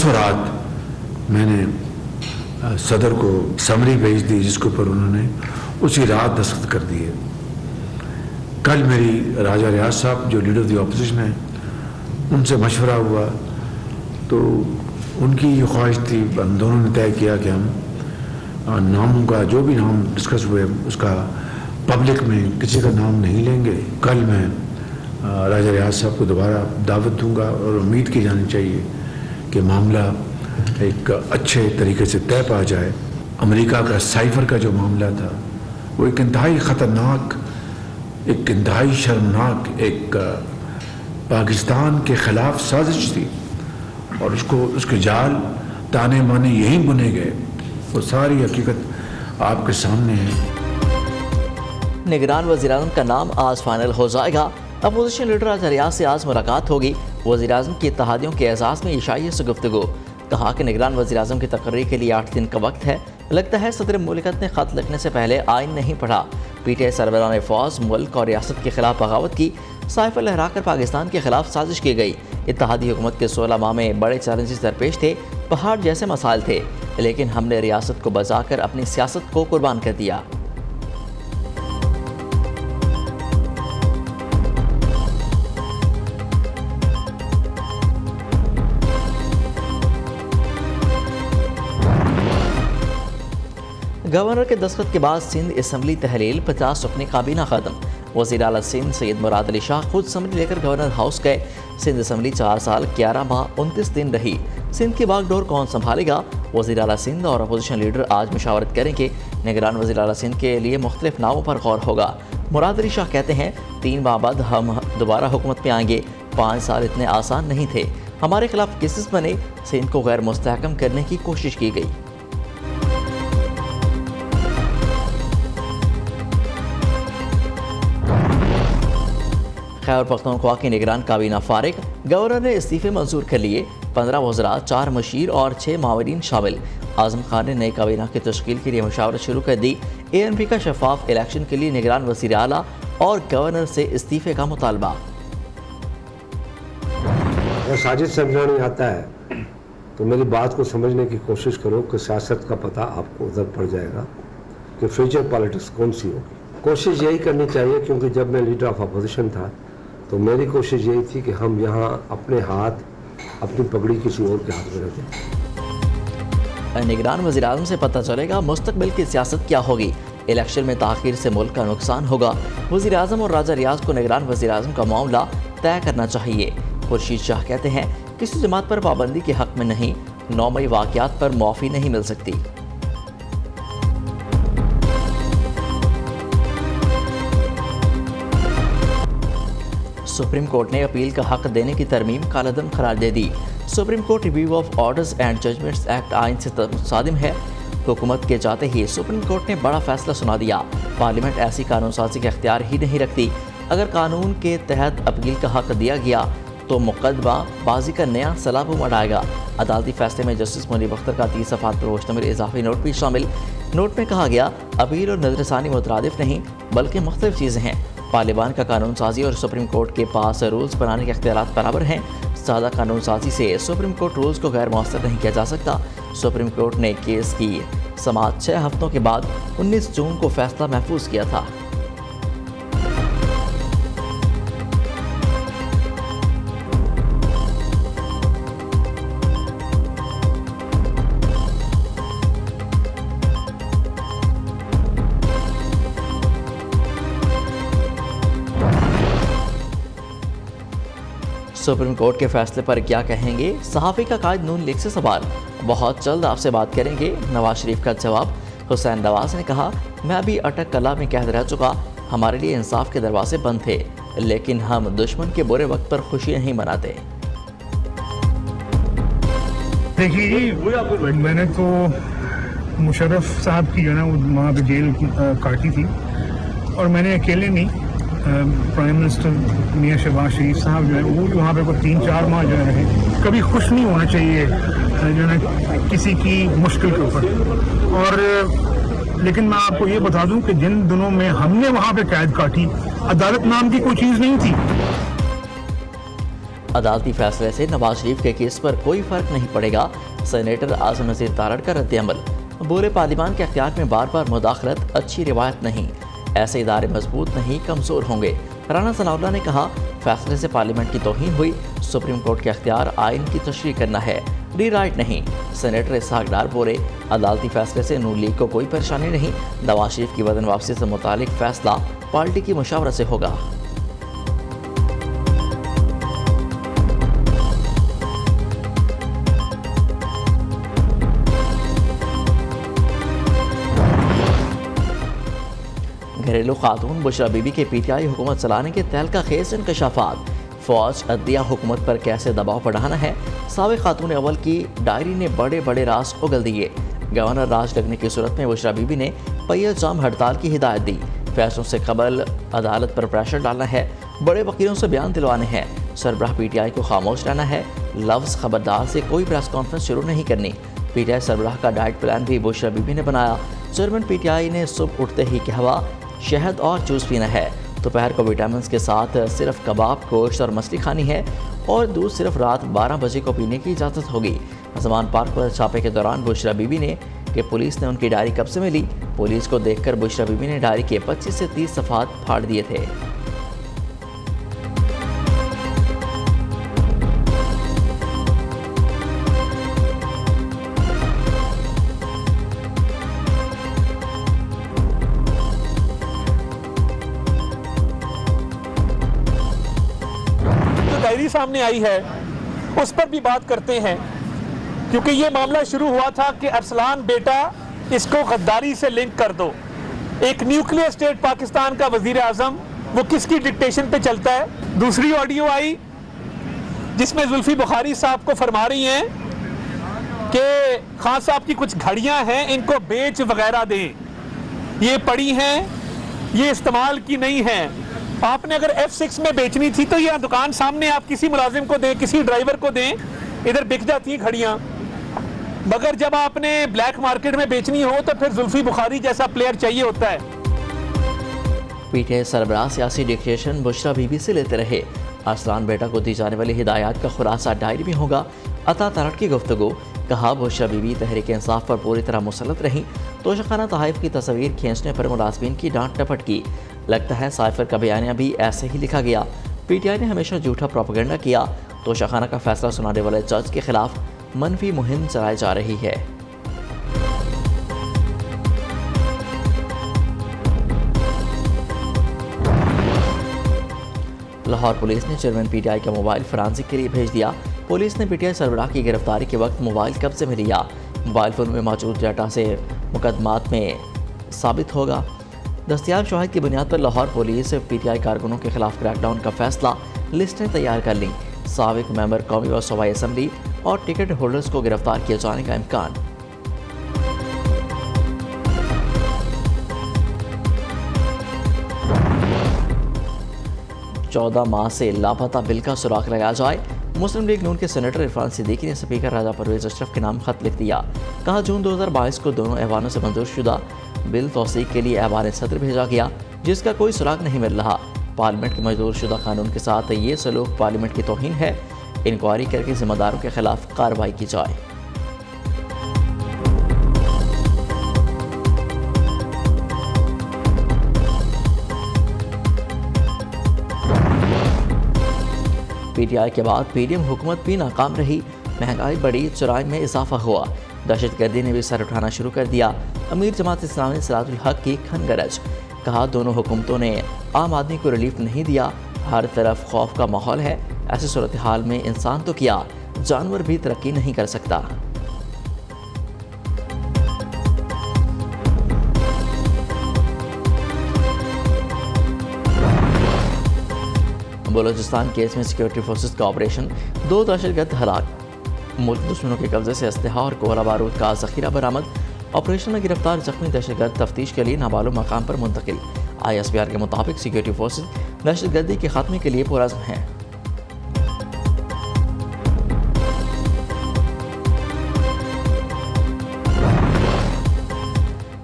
परसों रात मैंने सदर को समरी भेज दी, जिसके ऊपर उन्होंने उसी रात दस्तखत कर दिए। कल मेरी राजा रियाज साहब जो लीडर ऑफ द ऑपोजिशन है उनसे मशवरा हुआ, तो उनकी ये ख्वाहिश थी, हम दोनों ने तय किया कि हम नामों का जो भी नाम डिस्कस हुए उसका पब्लिक में किसी का नाम नहीं लेंगे। कल मैं राजा रियाज साहब को दोबारा दावत दूंगा और उम्मीद की जानी चाहिए कि मामला एक अच्छे तरीके से तय पा जाए। अमेरिका का साइफर का जो मामला था वो एक इंतहाई ख़तरनाक, एक इंतहाई शर्मनाक, एक पाकिस्तान के ख़िलाफ़ साजिश थी और उसके जाल ताने माने यहीं बुने गए। वो सारी हकीकत आपके सामने है। निगरान वज़ीर-ए-आज़म का नाम आज फाइनल हो जाएगा। अपोजिशन लीडर राजा रियाज से आज मुलाकात होगी। वज़ीर-ए-आज़म की इत्तेहादियों के एजाज़ में ईशाइया से गुफ्तगू। कहा कि निगरान वज़ीर-ए-आज़म की तकर्री के लिए 8 दिन का वक्त है। लगता है सदर मुमलिकत ने ख़त लिखने से पहले आइन नहीं पढ़ा। पीटीआई सरबराह फ़ौज मुल्क और रियासत के खिलाफ बगावत की। साइफर लहराकर पाकिस्तान के खिलाफ साजिश की गई। इत्तेहादी हुकूमत के 16 माह में बड़े चैलेंजेस दरपेश थे, पहाड़ जैसे मसाइल थे, लेकिन हमने रियासत को बचाकर अपनी सियासत को कुर्बान कर दिया। गवर्नर के दस्तखत के बाद सिंध असम्बली तहलील 50 रुकनी काबीना ख़त्म। वज़ीर आला सिंध सैयद मुराद अली शाह खुद असम्बली लेकर गवर्नर हाउस गए। सिंध असम्बली 4 साल 11 माह 29 दिन रही। सिंध की बागडोर कौन संभालेगा? वज़ीर आला सिंध और अपोजिशन लीडर आज मशावरत करेंगे। निगरान वज़ीर आला सिंध के लिए मुख्तलिफ नामों पर गौर होगा। मुराद अली शाह कहते हैं 3 माह बाद हम दोबारा हुकूमत में आएंगे। 5 साल इतने आसान नहीं थे। हमारे खिलाफ केसेस बने। सिंध को गैर मुस्तहकम करने की कोशिश की गई। खैबर पख्तूनख्वा की निगरान काबीना फारिग। गवर्नर ने इस्तीफे मंजूर कर लिए। 15 वज़रा, 4 मशीर और 6 मावरीन शामिल। आज़म खान ने नई काबीना की तश्कील के लिए मशावरत शुरू कर दी। ANP का शफाफ इलेक्शन के लिए निगरान वज़ीर आला और गवर्नर से इस्तीफे का मुतालबा। अगर साजिद समझा नहीं आता है तो मेरी बात को समझने की कोशिश करो कि सियासत का पता आपको उधर पड़ जाएगा कि फ्यूचर पॉलिटिक्स कौन सी होगी। कोशिश यही करनी चाहिए, क्योंकि जब मैं लीडर ऑफ अपोजिशन था तो मेरी कोशिश यही थी कि हम यहाँ अपने हाथ, अपनी पगड़ी किसी और के हाथ में रखें। निगरान वज़ीर-ए-आज़म से पता चलेगा मुस्तकबिल की सियासत क्या होगी। इलेक्शन में ताख़ीर से मुल्क का नुकसान होगा। वज़ीर-ए-आज़म और राजा रियाज को निगरान वज़ीर-ए-आज़म का मामला तय करना चाहिए। खुर्शीद शाह कहते हैं किसी जमात पर पाबंदी के हक़ में नहीं, 9 मई वाक़यात पर माफ़ी नहीं मिल सकती। सुप्रीम कोर्ट ने अपील का हक देने की तरमीम कालादम करार दे दी। Supreme court review of orders and judgments act आइन से मुसादिम है। हुकूमत के जाते ही सुप्रीम कोर्ट ने बड़ा फैसला सुना दिया। पार्लियामेंट ऐसी कानून साजी का इख्तियार ही नहीं रखती। अगर कानून के तहत अपील का हक दिया गया तो मुकदमा बाजी का नया सलाब उमड़ाएगा। अदालती फैसले में जस्टिस मुनीब अख्तर का 30 सफ़हात पर मुश्तमिल इजाफी नोट भी शामिल। नोट में कहा गया अपील और नजरसानी मुतरादिफ नहीं बल्कि मुख्तलिफ चीज़ें हैं। पार्लियामान का कानून साजी और सुप्रीम कोर्ट के पास रूल्स बनाने के इख्तियारात बराबर हैं। सादा कानून साजी से सुप्रीम कोर्ट रूल्स को गैर मौसर नहीं किया जा सकता। सुप्रीम कोर्ट ने केस की समाअत 6 हफ्तों के बाद 19 जून को फैसला महफूज किया था। सुप्रीम कोर्ट के फैसले पर क्या कहेंगे? सहाफ़ी का कायद नून लीग से सवाल। बहुत जल्द आपसे बात करेंगे, नवाज शरीफ का जवाब। हुसैन नवाज ने कहा मैं अभी अटक कला में कह रह चुका, हमारे लिए इंसाफ के दरवाजे बंद थे, लेकिन हम दुश्मन के बुरे वक्त पर खुशी नहीं मनाते। देखिए मैंने तो मुशर्रफ साहब की जो है ना वहाँ पे जेल काटी थी, और मैंने अकेले नहीं, प्राइम मिनिस्टर मियां शहबाज शरीफ साहब जो है वो भी वहाँ पे 3-4 माह जो है कभी खुश नहीं होना चाहिए जो है किसी की मुश्किल के ऊपर। और लेकिन मैं आपको ये बता दूं कि जिन दिनों में हमने वहाँ पे कैद काटी, अदालत नाम की कोई चीज़ नहीं थी। अदालती फैसले से नवाज शरीफ के केस पर कोई फर्क नहीं पड़ेगा। सेनेटर आजम नज़ीर तारड़ का रद्द-ए-अमल। बोले, पार्लियामान के अख्तियार में बार बार मुदाखलत अच्छी रिवायत नहीं, ऐसे इदारे मजबूत नहीं कमज़ोर होंगे। राना सनाउल्लाह ने कहा, फैसले से पार्लियामेंट की तौहीन हुई, सुप्रीम कोर्ट के अख्तियार आइन की तशरीह करना है, रीराइट नहीं। सेनेटर इसहाक डार बोले, अदालती फैसले से नून लीग को कोई परेशानी नहीं, नवाज शरीफ की वतन वापसी से मुतालिक फैसला पार्टी की मुशावरत से होगा। घरेलू खातून बुशरा बीबी के पीटीआई हुकूमत चलाने के तहलका खेज इंकशाफात। फौज अदलिया हुकूमत पर कैसे दबाव बढ़ाना है, साबिक खातून अव्वल की डायरी ने बड़े बड़े राज उगल दिए। गवर्नर राज लगने की सूरत में बुशरा बीबी ने पहिया जाम हड़ताल की हिदायत दी। फैसलों से कबल अदालत पर प्रेशर डालना है, बड़े वकीलों से बयान दिलवाने हैं, सरबराह पीटीआई को खामोश रहना है, लफ्ज़ खबरदार से कोई प्रेस कॉन्फ्रेंस शुरू नहीं करनी। पीटीआई सरबराह का डाइट प्लान भी बुशरा बीबी ने बनाया। चेयरमैन पीटीआई ने सुबह उठते ही कहवा, शहद और जूस पीना है, दोपहर को विटामिन के साथ सिर्फ कबाब, गोश्त और मछली खानी है, और दूध सिर्फ रात 12 बजे को पीने की इजाज़त होगी। जमान पार्क पर छापे के दौरान बुशरा बीबी ने कि पुलिस ने उनकी डायरी कब से मिली। पुलिस को देखकर बुशरा बीबी ने डायरी के 25 से 30 सफ़ात फाड़ दिए थे। डायरी सामने आई है उस पर भी बात करते हैं, क्योंकि ये मामला शुरू हुआ था कि अरसलान बेटा इसको गद्दारी से लिंक कर दो। एक न्यूक्लियर स्टेट पाकिस्तान का वजीर आजम वो किसकी डिक्टेशन पे चलता है। दूसरी ऑडियो आई जिसमें जुल्फी बुखारी साहब को फरमा रही हैं कि खान साहब की कुछ घड़ियां हैं, इनको बेच वगैरह दें, ये पड़ी हैं, ये इस्तेमाल की नहीं हैं। आपने अगर F6 में बेचनी थी तो यह दुकान सामने आप किसी मुलाजिम को दें, किसी ड्राइवर को दें, इधर बिक जाती हैं घड़ियां। मगर जब आपने ब्लैक मार्केट में बेचनी हो तो फिर जुल्फी बुखारी जैसा प्लेयर चाहिए होता है। पीटीआई सरबराह सियासी डिक्टेशन बुशरा बीबी से लेते रहे। अरसलान बेटा को दी जाने वाली हिदायत का खुलासा डायरी में होगा। अता तारड़ की गुफ्तगू। कहा, बुशरा बीबी तहरीक इंसाफ पर पूरी तरह मुसल्लत रही। तोशाखाना तहाइफ की तस्वीर खींचने पर मुलाजमीन की डांट टपट की। लगता है साइफर का बयानिया भी ऐसे ही लिखा गया। पीटीआई ने हमेशा झूठा प्रोपेगेंडा किया। तोशाखाना का फैसला सुनाने वाले जज के खिलाफ मनफी मुहिम चलाई जा रही है। लाहौर पुलिस ने चेयरमैन पीटीआई का मोबाइल फॉरेंसिक के लिए भेज दिया। पुलिस ने पीटीआई सरबराह की गिरफ्तारी के वक्त मोबाइल कब्जे में लिया। मोबाइल फोन में मौजूद डाटा से मुकदमात में साबित होगा। दस्तयाब शवाहिद की बुनियाद पर लाहौर पुलिस पीटीआई कारकुनों के खिलाफ क्रैकडाउन का फैसला, लिस्टें तैयार कर ली। साबिक मेंबर कौमी व सूबाई असम्बली और टिकट होल्डर्स को गिरफ्तार किए जाने का इम्कान। चौदह माह से लापता बिल का सुराग लगाया जाए। मुस्लिम लीग नून के सेनेटर इरफान सिद्दीकी ने स्पीकर राजा परवेज अशरफ के नाम खत लिख दिया। कहा, जून 2022 को दोनों ऐवानों से मंजूर शुदा बिल तौसीक के लिए ऐवान सदर भेजा गया, जिसका कोई सुराग नहीं मिल रहा। पार्लियामेंट के मंजूर शुदा कानून के साथ ये सलूक पार्लियामेंट की तौहीन है। इंक्वायरी करके जिम्मेदारों के खिलाफ कार्रवाई की जाए। पीटीआई के बाद पीडीएम हुकूमत भी नाकाम रही। महंगाई बढ़ी, जराइम में इजाफा हुआ। दहशतगर्दी ने भी सर उठाना शुरू कर दिया। अमीर जमात इस्लामी सलातुल हक की खनगरज। कहा, दोनों हुकूमतों ने आम आदमी को रिलीफ नहीं दिया। हर तरफ खौफ का माहौल है। ऐसी सूरत हाल में इंसान तो किया, जानवर भी तरक्की नहीं कर सकता। बलोचिस्तान केस में सिक्योरिटी फोर्सेस का ऑपरेशन, 2 दहशतगर्द हलाक। मुल्क दुश्मनों के कब्जे से असलहा और गोला बारूद का जखीरा बरामद। ऑपरेशन में गिरफ्तार जख्मी दहशतगर्द तफ्तीश के लिए नामालूम मकाम पर मुंतकिल। ISPR के मुताबिक सिक्योरिटी फोर्सेस दहशतगर्दी के खात्मे के लिए पुरअज़्म हैं।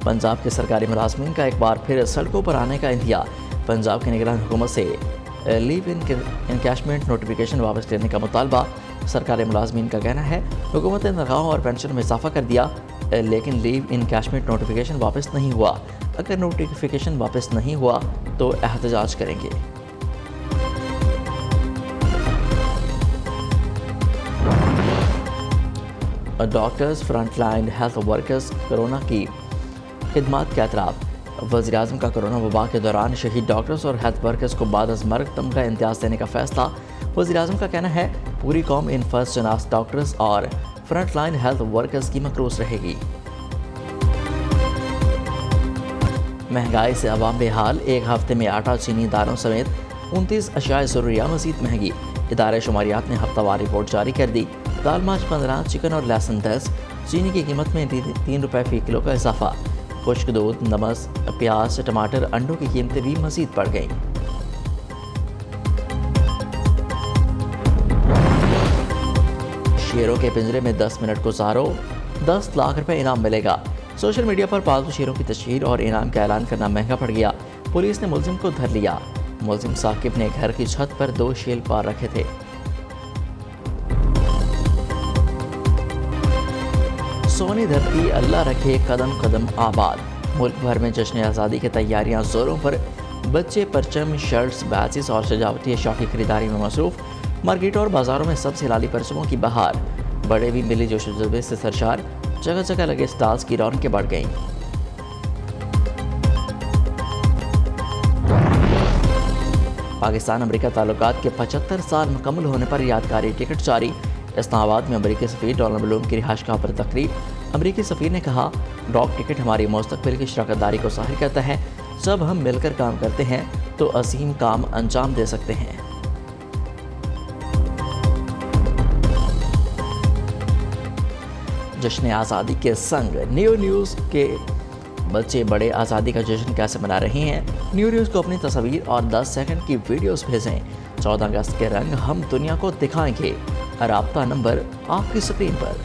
पंजाब के सरकारी मुलाजमीन का एक बार फिर सड़कों पर आने का इंतजार। पंजाब की निगरान हुकूमत से लीव इनकैशमेंट नोटिफिकेशन वापस लेने का मुतालबा। सरकारी मुलाजमीन का कहना है हुकूमत ने तनख्वाहों और पेंशन में इजाफा कर दिया, लेकिन लीव इनकैशमेंट नोटिफिकेशन वापस नहीं हुआ। अगर नोटिफिकेशन वापस नहीं हुआ तो एहतजाज करेंगे। Doctors, frontline health workers corona की खिदमत के अतराफ। वज़ीर-ए-आज़म का कोरोना वबा के दौरान शहीद डॉक्टर्स और हेल्थ वर्कर्स को बाद अज़ मर्ग तमगा इम्तियाज़ देने का फैसला। वज़ीर-ए-आज़म का कहना है पूरी कौम इन फर्स्ट जनास डॉक्टर्स और फ्रंटलाइन हेल्थ वर्कर्स की मकरूस रहेगी। महंगाई से अवाम बेहाल। एक हफ्ते में आटा, चीनी, दालों समेत 29 अशियाए ज़रूरिया मज़ीद महंगी। इदारे शुमारियात ने हफ्तावार रिपोर्ट जारी कर दी। दाल, मार्च 15, चिकन और लहसुन 10, चीनी की कीमत में 3 रुपये फ़ी किलो का इजाफा। खुश्क दूध, नमक, प्याज, टमाटर, अंडों की कीमतें भी मज़ीद बढ़ गईं। शेरों के पिंजरे में 10 मिनट गुजारो, 10 लाख रुपए इनाम मिलेगा। सोशल मीडिया पर पालतू शेरों की तशहीर और इनाम का ऐलान करना महंगा पड़ गया। पुलिस ने मुलजिम को धर लिया। मुलजिम साकिब ने घर की छत पर 2 शेर पार रखे थे। सोनी धरती अल्लाह रखे कदम कदम आबाद। मुल्क भर में जश्न आज़ादी की तैयारियां जोरों पर। बच्चे परचम, शर्ट्स, बैचेस और सजावटी अशाया की खरीदारी में मसरूफ। मार्केटों और बाजारों में सबसे लाली परचमों की बहार। बड़े भी मिली जोश जज्बे से सरशार। जगह जगह लगे स्टॉल्स की रौनकें बढ़ गईं। पाकिस्तान अमेरिका ताल्लुकात के 75 साल मुकम्मल होने पर यादगारी टिकट जारी। इस्लामाबाद में अमेरिकी सफ़ीर डोनाल्ड ब्लूम की रिहाइशगाह पर तकरीब। अमेरिकी सफ़ीर ने कहा डॉक टिकट हमारी मुस्तक़बिल की शराकतदारी को ज़ाहिर करता है। जब हम मिलकर काम करते हैं तो असीम काम अंजाम दे सकते हैं। जश्न आज़ादी के संग न्यू न्यूज़ के बच्चे बड़े आज़ादी का जश्न कैसे मना रहे हैं। न्यू न्यूज़ को अपनी तस्वीर और 10 सेकंड की वीडियोस भेजें। 14 अगस्त के रंग हम दुनिया को दिखाएंगे। राब्ता नंबर आपकी स्क्रीन पर।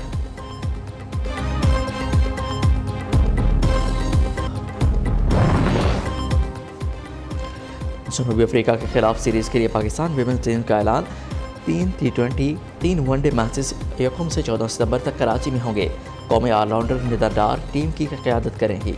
जनूबी अफ्रीका के खिलाफ सीरीज के लिए पाकिस्तान विमेंस टीम का ऐलान। 3 T20, 3 वनडे मैचेस 1 से 14 सितंबर तक कराची में होंगे। कौमी ऑलराउंडर निदा डार टीम की क़यादत करेंगी।